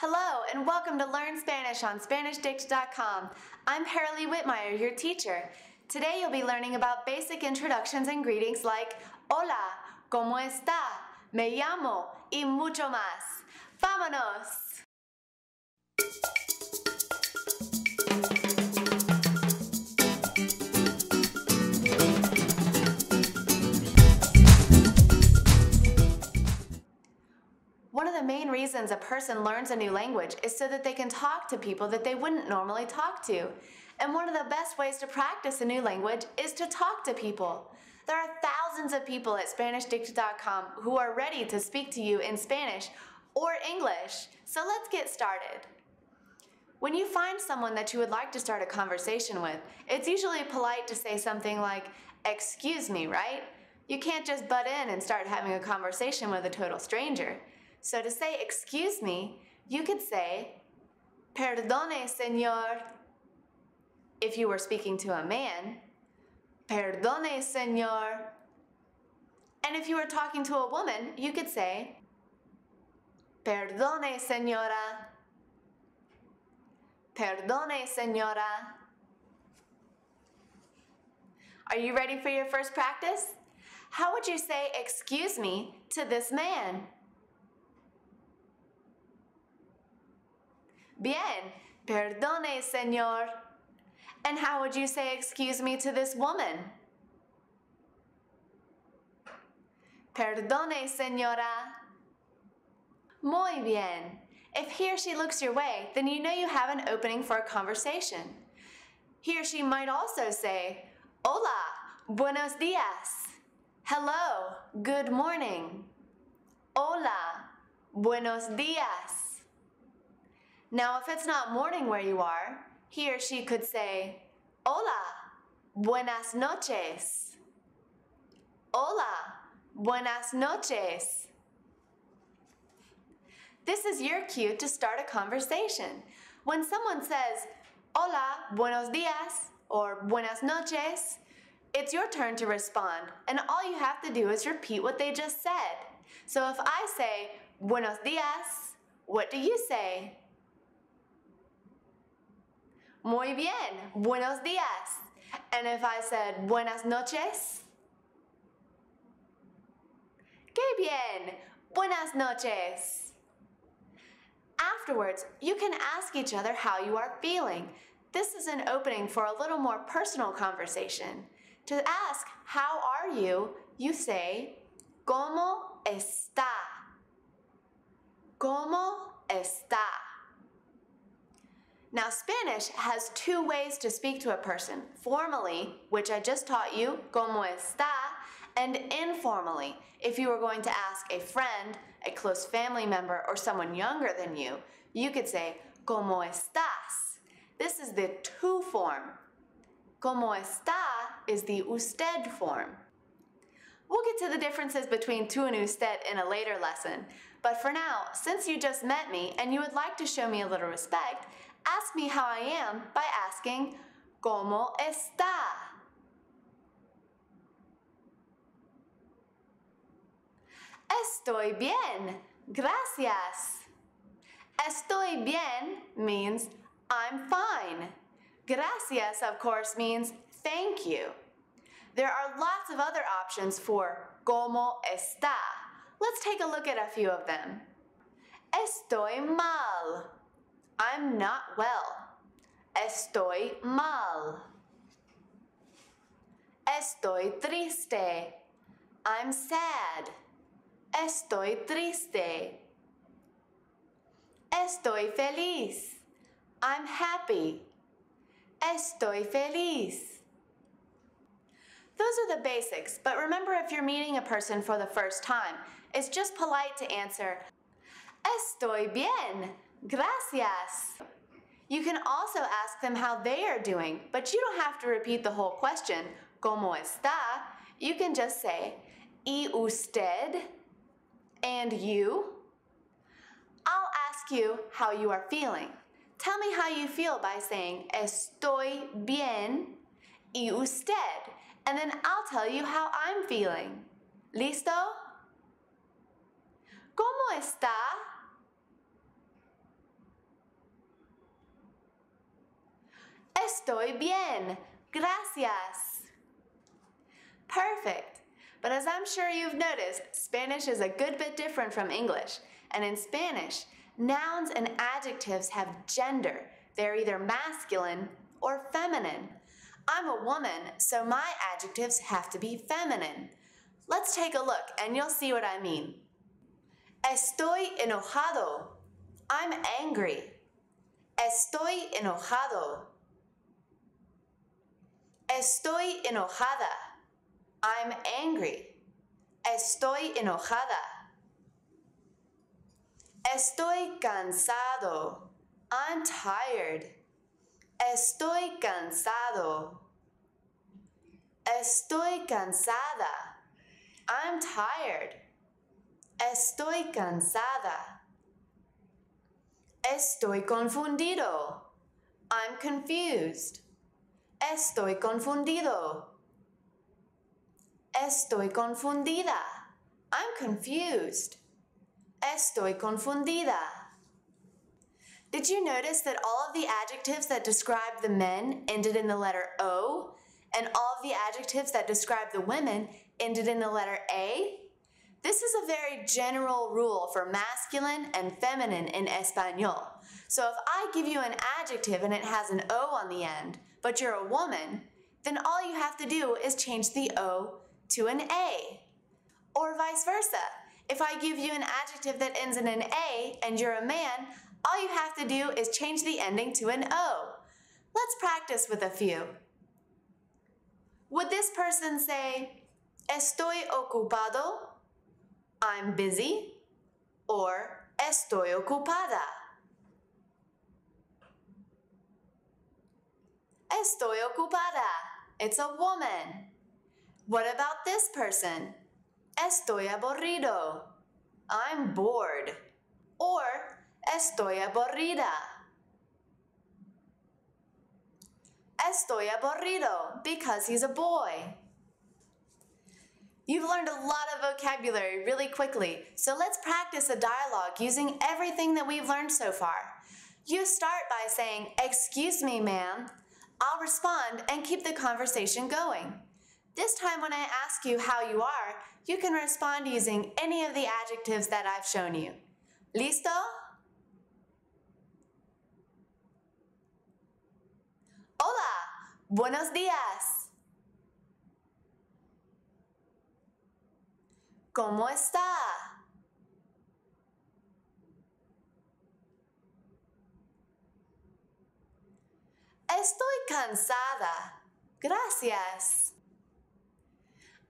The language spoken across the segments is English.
Hello, and welcome to Learn Spanish on SpanishDict.com. I'm Paralee Whitmire, your teacher. Today you'll be learning about basic introductions and greetings like Hola, ¿cómo está? Me llamo, y mucho más. ¡Vámonos! One of the main reasons a person learns a new language is so that they can talk to people that they wouldn't normally talk to. And one of the best ways to practice a new language is to talk to people. There are thousands of people at SpanishDict.com who are ready to speak to you in Spanish or English. So let's get started. When you find someone that you would like to start a conversation with, it's usually polite to say something like, "Excuse me," right? You can't just butt in and start having a conversation with a total stranger. So to say "excuse me," you could say, "Perdone, señor." If you were speaking to a man, "Perdone, señor." And if you were talking to a woman, you could say, "Perdone, señora." Perdone, señora. Are you ready for your first practice? How would you say "excuse me" to this man? Bien, perdone, señor. And how would you say "excuse me" to this woman? Perdone, señora. Muy bien. If he or she looks your way, then you know you have an opening for a conversation. He or she might also say, "Hola, buenos días." Hello, good morning. Hola, buenos días. Now, if it's not morning where you are, he or she could say, "Hola, buenas noches." Hola, buenas noches. This is your cue to start a conversation. When someone says, "Hola, buenos días," or "buenas noches," it's your turn to respond, and all you have to do is repeat what they just said. So if I say, "Buenos días," what do you say? Muy bien, buenos días. And if I said "buenas noches"? ¡Qué bien! Buenas noches. Afterwards, you can ask each other how you are feeling. This is an opening for a little more personal conversation. To ask "how are you," you say ¿Cómo está? ¿Cómo está? Now, Spanish has two ways to speak to a person. Formally, which I just taught you, ¿Cómo está? And informally, if you were going to ask a friend, a close family member, or someone younger than you, you could say, ¿Cómo estás? This is the tú form. ¿Cómo está? Is the usted form. We'll get to the differences between tú and usted in a later lesson, but for now, since you just met me and you would like to show me a little respect, ask me how I am by asking, ¿Cómo está? Estoy bien, gracias. Estoy bien means I'm fine. Gracias, of course, means thank you. There are lots of other options for ¿Cómo está? Let's take a look at a few of them. Estoy mal. I'm not well. Estoy mal. Estoy triste. I'm sad. Estoy triste. Estoy feliz. I'm happy. Estoy feliz. Those are the basics, but remember, if you're meeting a person for the first time, it's just polite to answer, "Estoy bien, gracias." You can also ask them how they are doing, but you don't have to repeat the whole question, ¿Cómo está? You can just say, ¿Y usted? And you? I'll ask you how you are feeling. Tell me how you feel by saying, "Estoy bien," y usted, and then I'll tell you how I'm feeling. ¿Listo? ¿Cómo está? Estoy bien. Gracias. Perfect. But as I'm sure you've noticed, Spanish is a good bit different from English. And in Spanish, nouns and adjectives have gender. They're either masculine or feminine. I'm a woman, so my adjectives have to be feminine. Let's take a look and you'll see what I mean. Estoy enojado. I'm angry. Estoy enojado. Estoy enojada. I'm angry. Estoy enojada. Estoy cansado. I'm tired. Estoy cansado. Estoy cansada. I'm tired. Estoy cansada. Estoy confundido. I'm confused. Estoy confundido. Estoy confundida. I'm confused. Estoy confundida. Did you notice that all of the adjectives that describe the men ended in the letter O, and all of the adjectives that describe the women ended in the letter A? This is a very general rule for masculine and feminine in Espanol. So if I give you an adjective and it has an O on the end, but you're a woman, then all you have to do is change the O to an A. Or vice versa. If I give you an adjective that ends in an A and you're a man, all you have to do is change the ending to an O. Let's practice with a few. Would this person say, Estoy ocupado? I'm busy. Or estoy ocupada. Estoy ocupada. It's a woman. What about this person? Estoy aburrido. I'm bored. Or estoy aburrida. Estoy aburrido because he's a boy. You've learned a lot of vocabulary really quickly, so let's practice a dialogue using everything that we've learned so far. You start by saying, "Excuse me, ma'am." I'll respond and keep the conversation going. This time when I ask you how you are, you can respond using any of the adjectives that I've shown you. ¿Listo? Hola, buenos días. ¿Cómo está? Estoy cansada. Gracias.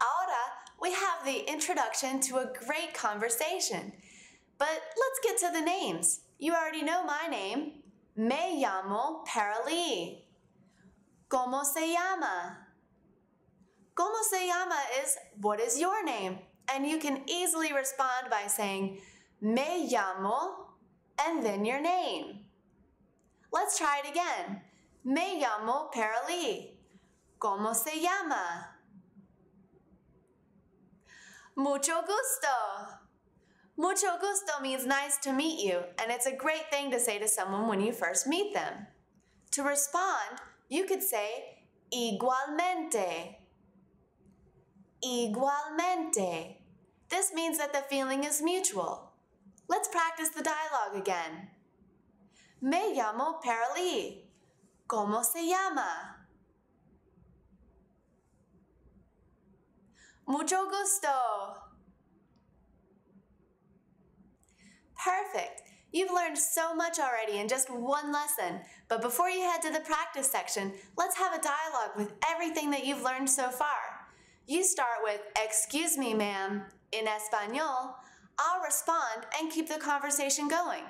Ahora we have the introduction to a great conversation. But let's get to the names. You already know my name. Me llamo Paralee. ¿Cómo se llama? ¿Cómo se llama is what is your name? And you can easily respond by saying me llamo and then your name. Let's try it again. Me llamo Paralee. ¿Cómo se llama? Mucho gusto. Mucho gusto means nice to meet you, and it's a great thing to say to someone when you first meet them. To respond, you could say igualmente. Igualmente. This means that the feeling is mutual. Let's practice the dialogue again. Me llamo Paralee. ¿Cómo se llama? Mucho gusto. Perfect. You've learned so much already in just one lesson. But before you head to the practice section, let's have a dialogue with everything that you've learned so far. You start with, "Excuse me, ma'am." In Espanol, I'll respond and keep the conversation going.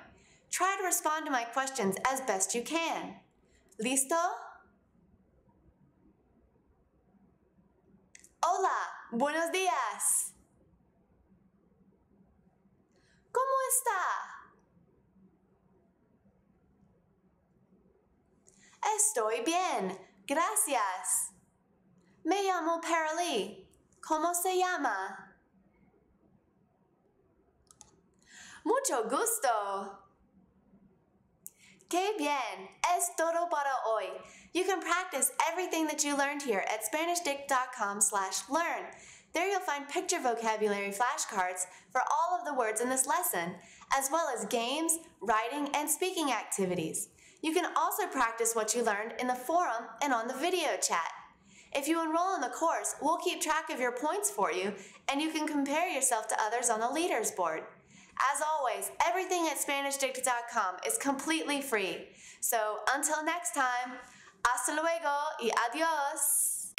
Try to respond to my questions as best you can. ¿Listo? Hola, buenos días. ¿Cómo está? Estoy bien, gracias. Me llamo Paralee. ¿Cómo se llama? Mucho gusto. ¡Qué bien! Es todo para hoy. You can practice everything that you learned here at SpanishDict.com/learn. There you'll find picture vocabulary flashcards for all of the words in this lesson, as well as games, writing, and speaking activities. You can also practice what you learned in the forum and on the video chat. If you enroll in the course, we'll keep track of your points for you, and you can compare yourself to others on the leaders board. As always, everything at SpanishDict.com is completely free. So until next time, hasta luego y adios!